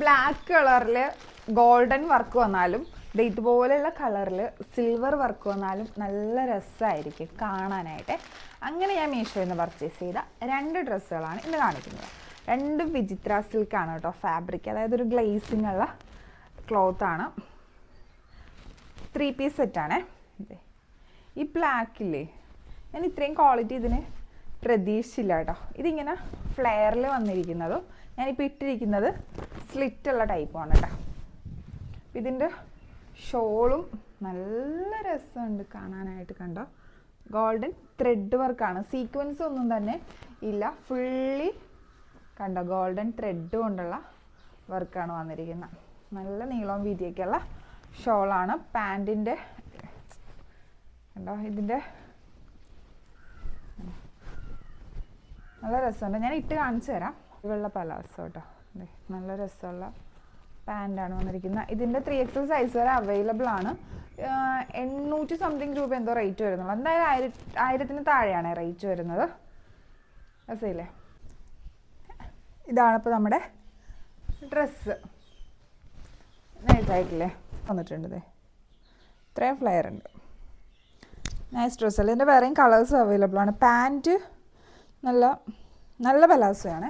Black കളറിൽ golden work വന്നാലും ഇതുപോലെയുള്ള കളറിൽ സിൽവർ വർക്ക് വന്നാലും നല്ല രസമായിരിക്കും കാണാനായിട്ട്. അങ്ങനെ ഞാൻ മീഷോയിൽ നിന്ന് പർച്ചേസ് ചെയ്ത 2 ഡ്രസ്സുകളാണ് ഇന്ന് കാണിക്കുന്നത്. 2 വിചിത്ര സിൽക്കാണ് കേട്ടോ ഫാബ്രിക്, അതായത് ഒരു ഗ്ലേസിങ് ഉള്ള ക്ലോത്താണ്. 3 പീസ് സെറ്റാണ്. ഈ ബ്ലാക്കില്ലേ, ഞാൻ ഇത്രയും ക്വാളിറ്റി ഇതിന് പ്രതീക്ഷിച്ചില്ല കേട്ടോ. ഇതിങ്ങനെ ഫ്ലെയറിൽ വന്നിരിക്കുന്നതും ഞാനിപ്പോൾ ഇട്ടിരിക്കുന്നത് സ്ലിറ്റുള്ള ടൈപ്പാണ് കേട്ടോ. ഇതിൻ്റെ ഷോളും നല്ല രസമുണ്ട് കാണാനായിട്ട്. കണ്ടോ, ഗോൾഡൻ ത്രെഡ് വർക്കാണ്, സീക്വൻസ് ഒന്നും തന്നെ ഇല്ല, ഫുള്ളി കണ്ടോ ഗോൾഡൻ ത്രെഡ് കൊണ്ടുള്ള വർക്കാണ് വന്നിരിക്കുന്നത്. നല്ല നീളവും വീതിയൊക്കെയുള്ള ഷോളാണ്. പാൻറ്റിൻ്റെ കണ്ടോ, ഇതിൻ്റെ നല്ല രസമുണ്ട്. ഞാൻ ഇട്ട് കാണിച്ചു തരാം. വെള്ള പലാസോ കേട്ടോ, നല്ല രസമുള്ള പാൻറ്റാണ് വന്നിരിക്കുന്നത്. ഇതിൻ്റെ 3XL സൈസ് വരെ അവൈലബിൾ ആണ്. 800 സംതിങ് രൂപ എന്തോ റേറ്റ് വരുന്നുള്ളൂ. എന്തായാലും 1000-ന് താഴെയാണ് റേറ്റ് വരുന്നത്. രസമില്ലേ? ഇതാണിപ്പോൾ നമ്മുടെ ഡ്രസ്സ്. നൈസായിട്ടില്ലേ വന്നിട്ടുണ്ട്. ഇത്രയും ഫ്ലെയർ ഉണ്ട്. നൈസ് ഡ്രസ്സല്ലേ. ഇതിൻ്റെ വേറെയും കളേഴ്സ് അവൈലബിൾ ആണ്. പാൻറ്റ് നല്ല പലാസോയാണ്.